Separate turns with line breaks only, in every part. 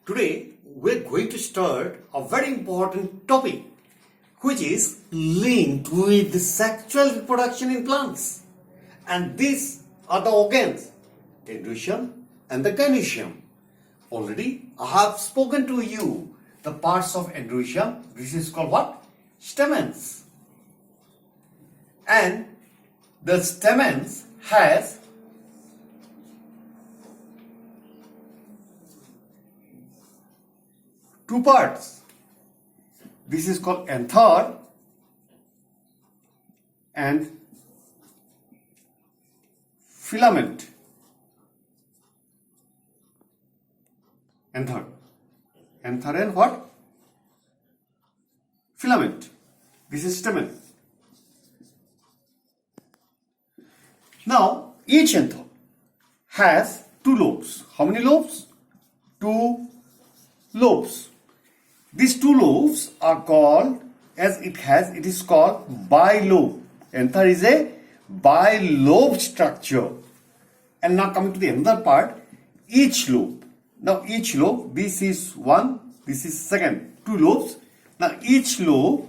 Today we're going to start a very important topic which is linked with the sexual reproduction in plants. And these are the organs, Androecium and the Gynoecium. Already I have spoken to you the parts of Androecium. This is called what? Stamens. And the stamens has two parts. This is called anther and filament. Anther and what? Filament. This is stamen. Now each anther has two lobes. How many lobes? Two lobes. These two lobes are called, it is called bilobe. Anther is a bilobe structure. And now coming to the another part, each lobe. Now each lobe, this is one, this is second, two lobes. Now each lobe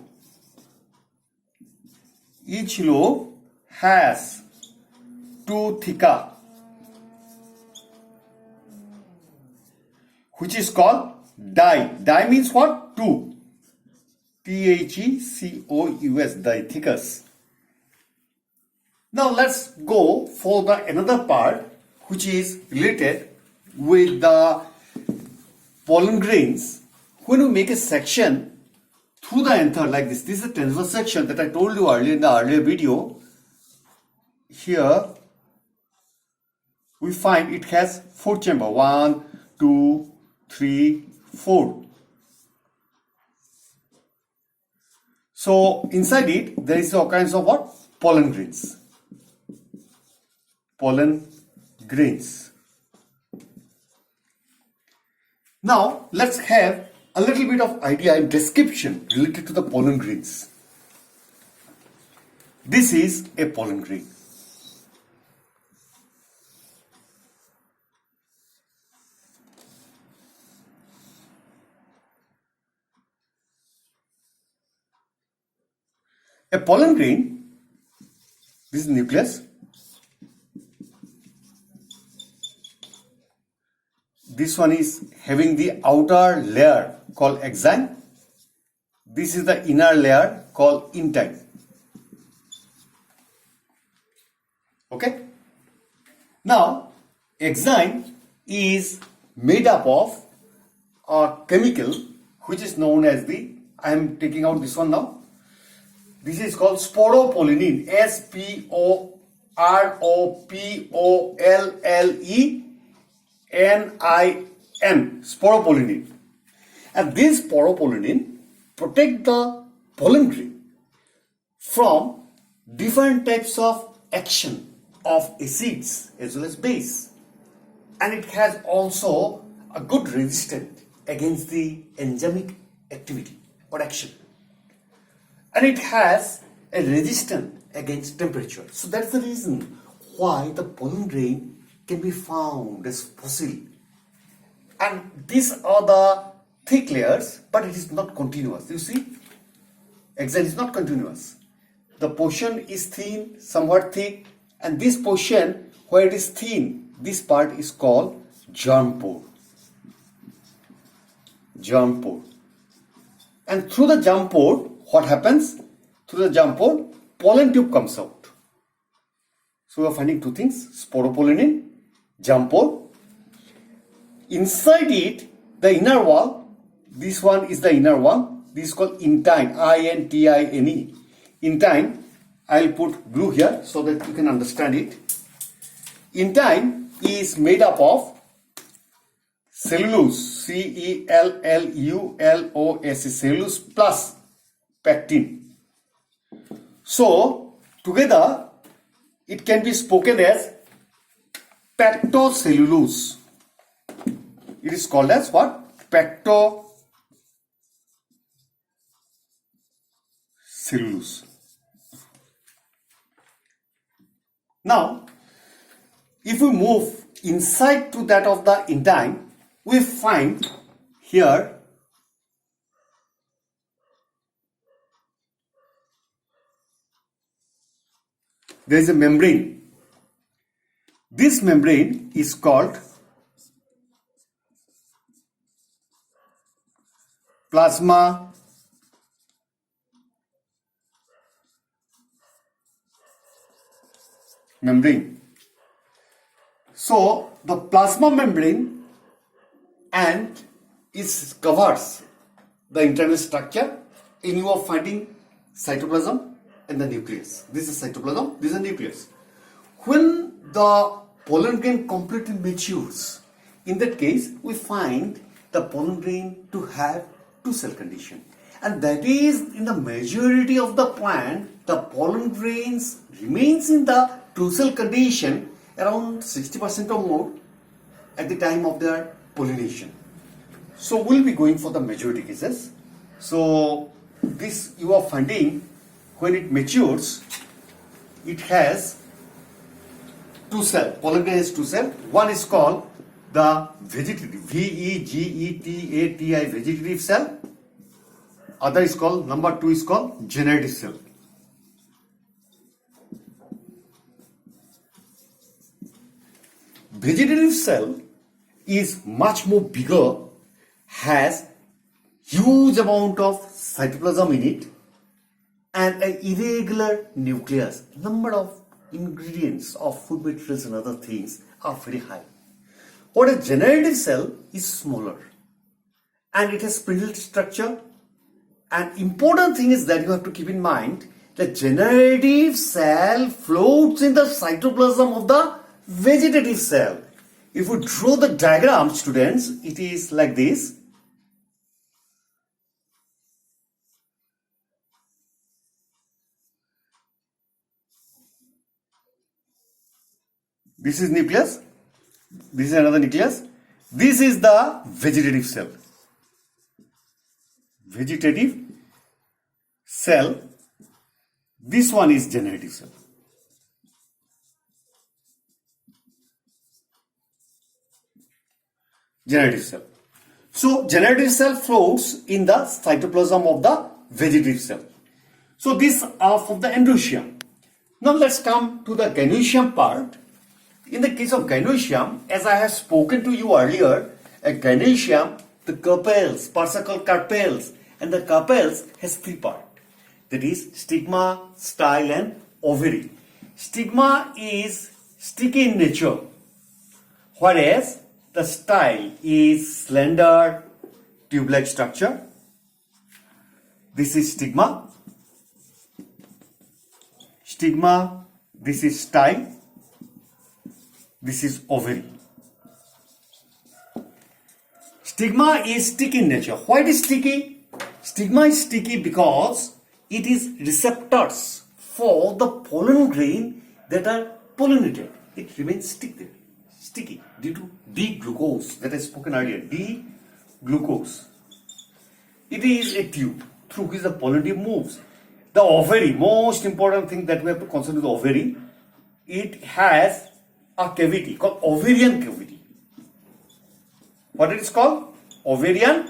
has two theca, which is called die. Die means what? Two. Thecous, dithecus. Now let's go for the another part which is related with the pollen grains. When we make a section through the anther like this is a transverse section that I told you earlier in the earlier video. Here we find it has four chambers. 1, 2, 3, 4. So inside it there is all kinds of what? Pollen grains. Pollen grains. Now let's have a little bit of idea and description related to the pollen grains. This is a pollen grain. A pollen grain, this is nucleus. This one is having the outer layer called XII. This is the inner layer called intine. Okay? Now, XII is made up of a chemical which is known as I am taking out this one now. This is called sporopollenin. sporopollenin. Sporopollenin. And this sporopollenin protect the pollen grain from different types of action of acids as well as base. And it has also a good resistance against the enzymic activity or action. And it has a resistance against temperature. So that's the reason why the pollen grain can be found as fossil. And these are the thick layers, but it is not continuous. You see, XII is not continuous. The portion is thin, somewhat thick, and this portion where it is thin, this part is called germ pore. Germ pore. And through the germ pore, what happens? Through the germ pore, pollen tube comes out. So we are finding two things: sporopollenin, germ pore. Inside it, the inner wall, this one is the inner wall. This is called intine, I-N-T-I-N-E. Intine, I'll put glue here so that you can understand it. Intine is made up of cellulose, C-E-L-L-U-L-O-S-E, cellulose plus pectin. So, together, it can be spoken as pectocellulose. It is called as what? Pectocellulose. Now, if we move inside to that of the intine, we find here there is a membrane. This membrane is called plasma membrane. So the plasma membrane and it covers the internal structure, and you are finding cytoplasm and the nucleus. This is cytoplasm, this is nucleus. When the pollen grain completely matures, in that case we find the pollen grain to have two cell condition, and that is in the majority of the plant the pollen grains remains in the two cell condition around 60% or more at the time of their pollination. So we'll be going for the majority cases. So this you are finding when it matures, it has two cell. Pollen grain has two cell. One is called the vegetative, VEGETATI, vegetative cell. Other is called, number two is called generative cell. Vegetative cell is much more bigger, has huge amount of cytoplasm in it, and an irregular nucleus. Number of ingredients of food materials and other things are very high. What a generative cell is smaller, and it has spindle structure. And important thing is that you have to keep in mind that generative cell floats in the cytoplasm of the vegetative cell. If we draw the diagram, students, it is like this. This is nucleus. This is another nucleus. This is the vegetative cell. Vegetative cell. This one is generative cell. Generative cell. So generative cell floats in the cytoplasm of the vegetative cell. So these are from the Androecium. Now let's come to the Gynoecium part. In the case of Gynoecium, as I have spoken to you earlier, a Gynoecium, the carpels, parts are called carpels, and the carpels has three parts. That is stigma, style, and ovary. Stigma is sticky in nature, whereas the style is slender, tube-like structure. This is stigma. Stigma, this is style. This is ovary. Stigma is sticky in nature. Why it is sticky? Stigma is sticky because it is receptors for the pollen grain that are pollinated. It remains sticky due to D-glucose that I spoken earlier. D-glucose. It is a tube through which the pollen tube moves. The ovary, most important thing that we have to consider the ovary. It has a cavity called ovarian cavity. What it is called? Ovarian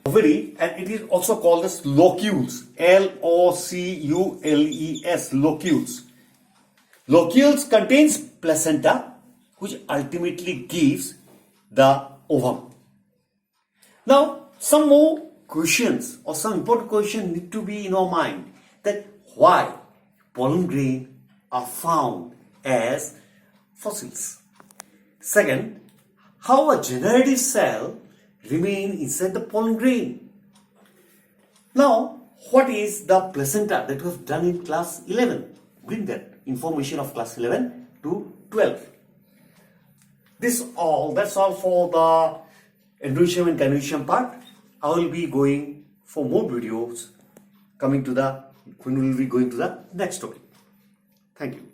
ovary, and it is also called as locules. L-O-C-U-L-E-S, locules. Locules contains placenta, which ultimately gives the ovum. Now, some more questions or some important questions need to be in our mind, that why pollen grain are found as fossils. Second, how a generative cell remain inside the pollen grain. Now, what is the placenta that we have done in class 11? Bring that information of class 11 to 12. That's all for the Androecium and Gynoecium part. I will be going for more videos when we will be going to the next topic. Thank you.